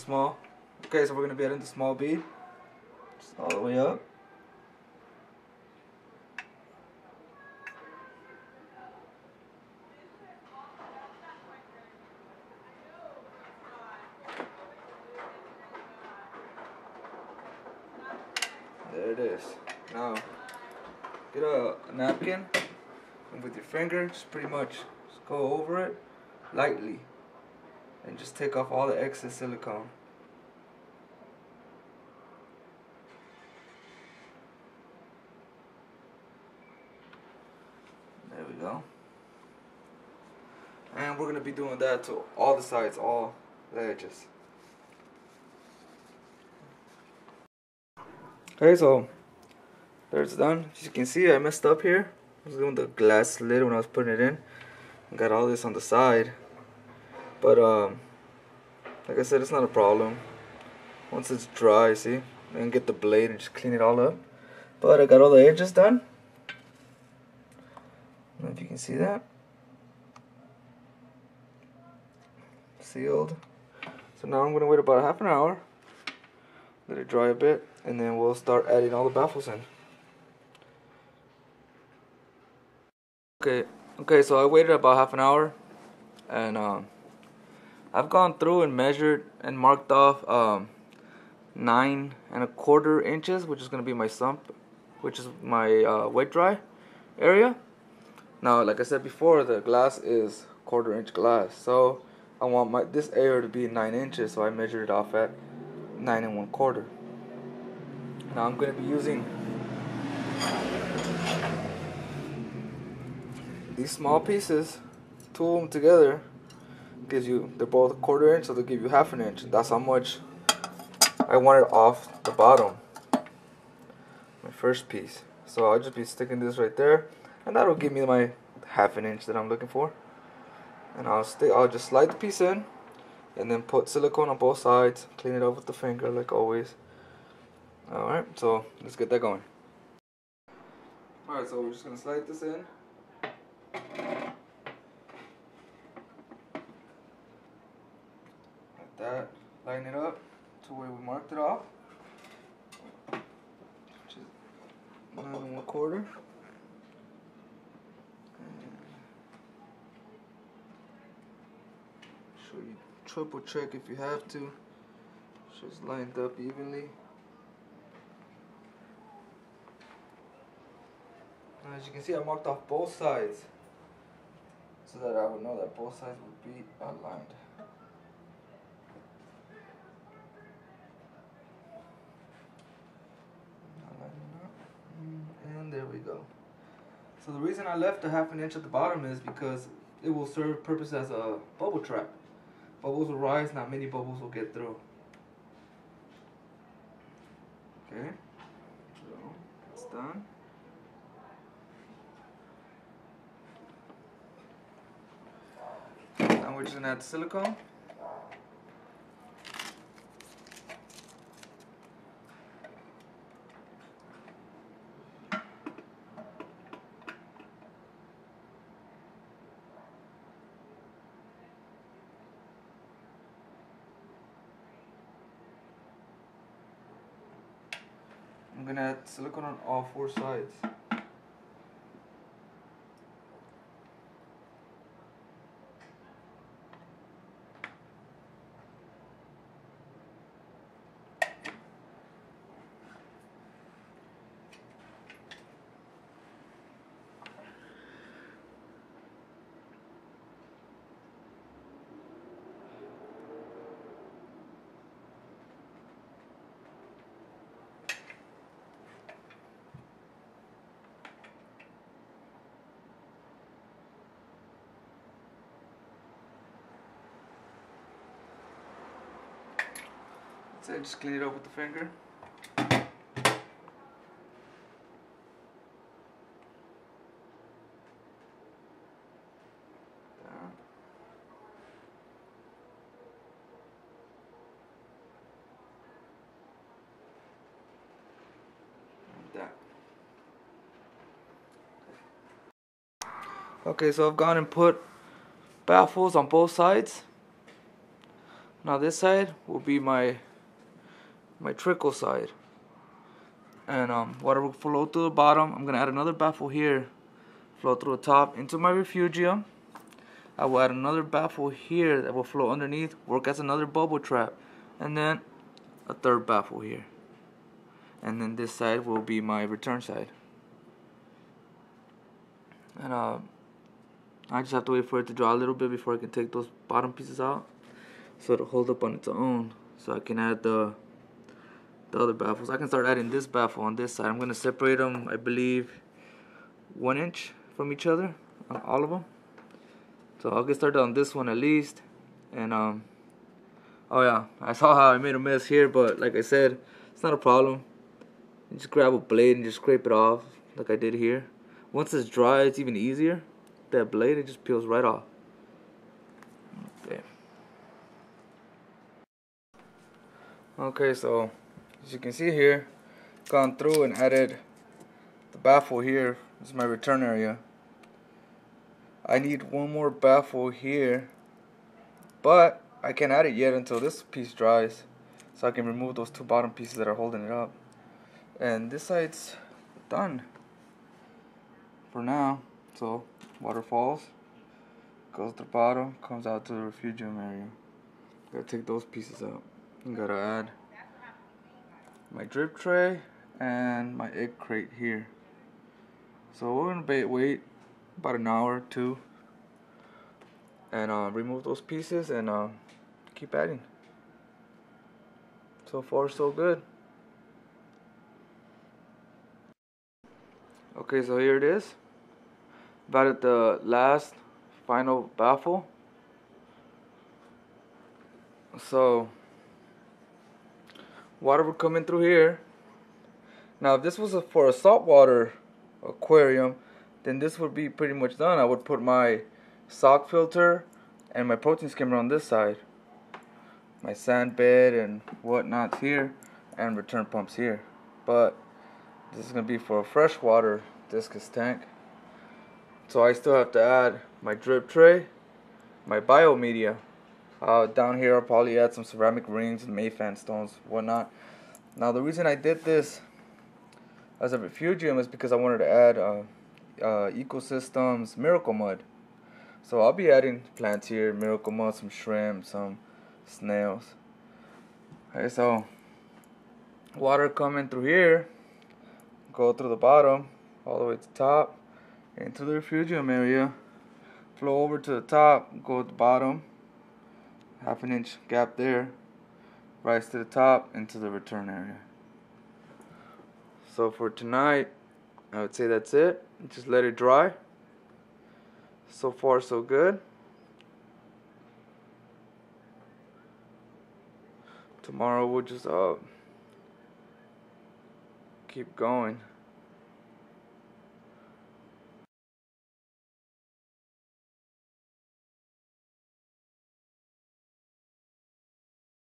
small. Okay, so we're gonna be adding the small bead just all the way up. There it is. Now get a napkin and with your finger just pretty much just go over it lightly and just take off all the excess silicone. There we go. And we're going to be doing that to all the sides, all the edges. Okay, so there it's done. As you can see, I messed up here. I was doing the glass lid when I was putting it in. Got all this on the side. But like I said, it's not a problem. Once it's dry, see, then get the blade and just clean it all up. But I got all the edges done. I don't know if you can see that. Sealed. So now I'm going to wait about half an hour. Let it dry a bit, and then we'll start adding all the baffles in. Okay, so I waited about half an hour, and I've gone through and measured and marked off 9¼ inches, which is going to be my sump, which is my wet dry area. Now, like I said before, the glass is 1/4 inch glass, so I want this area to be 9 inches, so I measured it off at 9 1/4. Now I'm going to be using these small pieces, tool them together. Gives you, they're both 1/4 inch, so they'll give you 1/2 inch. That's how much I want it off the bottom, my first piece. So I'll just be sticking this right there, and that'll give me my 1/2 inch that I'm looking for. And I'll just slide the piece in, and then put silicone on both sides. Clean it up with the finger like always. Alright, so let's get that going. Alright, so we're just gonna slide this in. Like that. Line it up to where we marked it off. Which is 9 1/4. Sure you triple check if you have to. Just lined up evenly. As you can see, I marked off both sides so that I would know that both sides would be aligned. And there we go. So the reason I left a 1/2 inch at the bottom is because it will serve purpose as a bubble trap. Bubbles will rise, not many bubbles will get through. Okay, so it's done. Now we're just gonna add the silicone. I'm gonna add silicone on all 4 sides. So just clean it up with the finger. That. Okay, so I've gone and put baffles on both sides. Now this side will be my trickle side. And water will flow through the bottom. I'm gonna add another baffle here, flow through the top into my refugium. I will add another baffle here that will flow underneath, work as another bubble trap, and then a third baffle here. And then this side will be my return side. And I just have to wait for it to dry a little bit before I can take those bottom pieces out, so it'll hold up on its own, so I can add the other baffles. I can start adding this baffle on this side. I'm going to separate them, I believe, 1 inch from each other, on all of them. So I'll get started on this one at least. And oh yeah, I saw how I made a mess here, but like I said, it's not a problem. You just grab a blade and just scrape it off like I did here. Once it's dry, it's even easier. That blade, it just peels right off. Okay, so as you can see here, gone through and added the baffle here. This is my return area. I need one more baffle here, but I can't add it yet until this piece dries, so I can remove those 2 bottom pieces that are holding it up. And this side's done for now. So water falls, goes to the bottom, comes out to the refugium area. Gotta take those pieces out. And gotta add my drip tray and my egg crate here. So we're gonna wait about an hour or 2 and remove those pieces and keep adding. So far so good. Okay, so here it is. About at the last final baffle. So water will come in through here. Now if this was for a saltwater aquarium, then this would be pretty much done. I would put my sock filter and my protein skimmer on this side, my sand bed and whatnot here, and return pumps here. But this is going to be for a freshwater discus tank, so I still have to add my drip tray, my biomedia. Down here I'll probably add some ceramic rings and Mayfan stones, whatnot. Now the reason I did this as a refugium is because I wanted to add ecosystems miracle mud. So I'll be adding plants here, miracle mud, some shrimp, some snails. Okay, so water coming through here, go through the bottom all the way to the top into the refugium area, flow over to the top, go to the bottom, 1/2 inch gap there, rise to the top into the return area. So for tonight, I would say that's it. Just let it dry. So far so good. Tomorrow we'll just keep going.